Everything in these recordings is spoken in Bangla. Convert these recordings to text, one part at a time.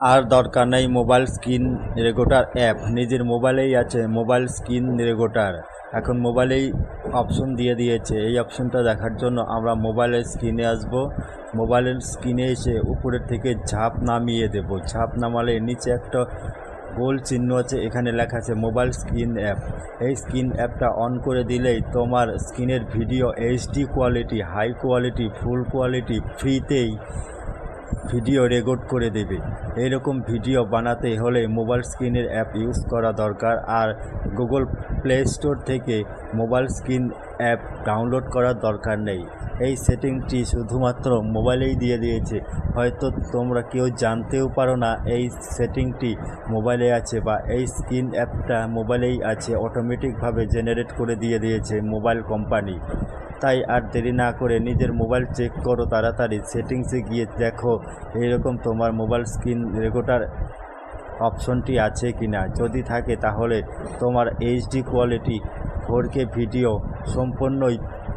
আর দরকার নেই মোবাইল স্ক্রিন রেকর্ডার অ্যাপ, নিজের মোবাইলেই আছে মোবাইল স্ক্রিন রেকর্ডার। এখন মোবাইলেই অপশন দিয়ে দিয়েছে। এই অপশনটা দেখার জন্য আমরা মোবাইলের স্ক্রিনে আসব। মোবাইলের স্ক্রিনে এসে উপরের থেকে ঝাপ নামিয়ে দেব। ঝাপ নামালে নিচে একটা গোল চিহ্ন আছে, এখানে লেখা আছে মোবাইল স্ক্রিন অ্যাপ। এই স্ক্রিন অ্যাপটা অন করে দিলেই তোমার স্ক্রিনের video HD quality, high quality, full quality ফ্রিতেই ভিডিও রেকর্ড করে দেবে। এইরকম ভিডিও বানাতে হলে মোবাইল স্ক্রিনের অ্যাপ ইউজ করা দরকার। আর গুগল প্লে স্টোর থেকে মোবাইল স্ক্রিন অ্যাপ ডাউনলোড করার দরকার নেই। এই সেটিংটি শুধুমাত্র মোবাইলেই দিয়ে দিয়েছে। হয়তো তোমরা কেউ জানতেও পারো না এই সেটিংটি মোবাইলে আছে, বা এই স্ক্রিন অ্যাপটা মোবাইলেই আছে, অটোমেটিকভাবে জেনারেট করে দিয়ে দিয়েছে মোবাইল কোম্পানি। তাই আর দেরি না করে নিজের মোবাইল চেক করো তাড়াতাড়ি, সেটিংসে গিয়ে দেখো এইরকম তোমার মোবাইল স্ক্রিন রেকর্ডার অপশনটি আছে কি না। যদি থাকে তাহলে তোমার এইচডি কোয়ালিটি 4K ভিডিও সম্পূর্ণই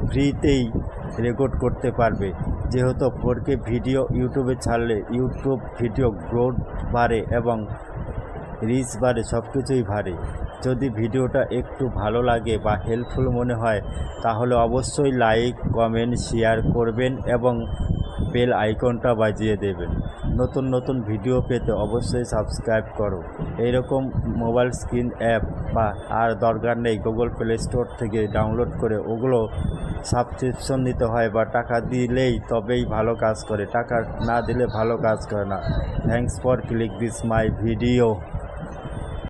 ফ্রিতেই রেকর্ড করতে পারবে। যেহেতু 4K ভিডিও ইউটিউবে ছাড়লে ইউটিউব ভিডিও গ্রোথ বাড়ে এবং রিচ বাড়ে, সব কিছুই বাড়ে। যদি ভিডিওটা একটু ভালো লাগে বা হেল্পফুল মনে হয় তাহলে অবশ্যই লাইক, কমেন্ট, শেয়ার করবেন এবং বেল আইকনটা বাজিয়ে দেবেন। নতুন নতুন ভিডিও পেতে অবশ্যই সাবস্ক্রাইব করো। এইরকম মোবাইল স্ক্রিন অ্যাপ বা আর দরকার নেই গুগল প্লে স্টোর থেকে ডাউনলোড করে ওগুলো সাবস্ক্রিপশন নিতে হয়, বা টাকা দিলেই তবেই ভালো কাজ করে, টাকা না দিলে ভালো কাজ করে না। Thanks for click this my video.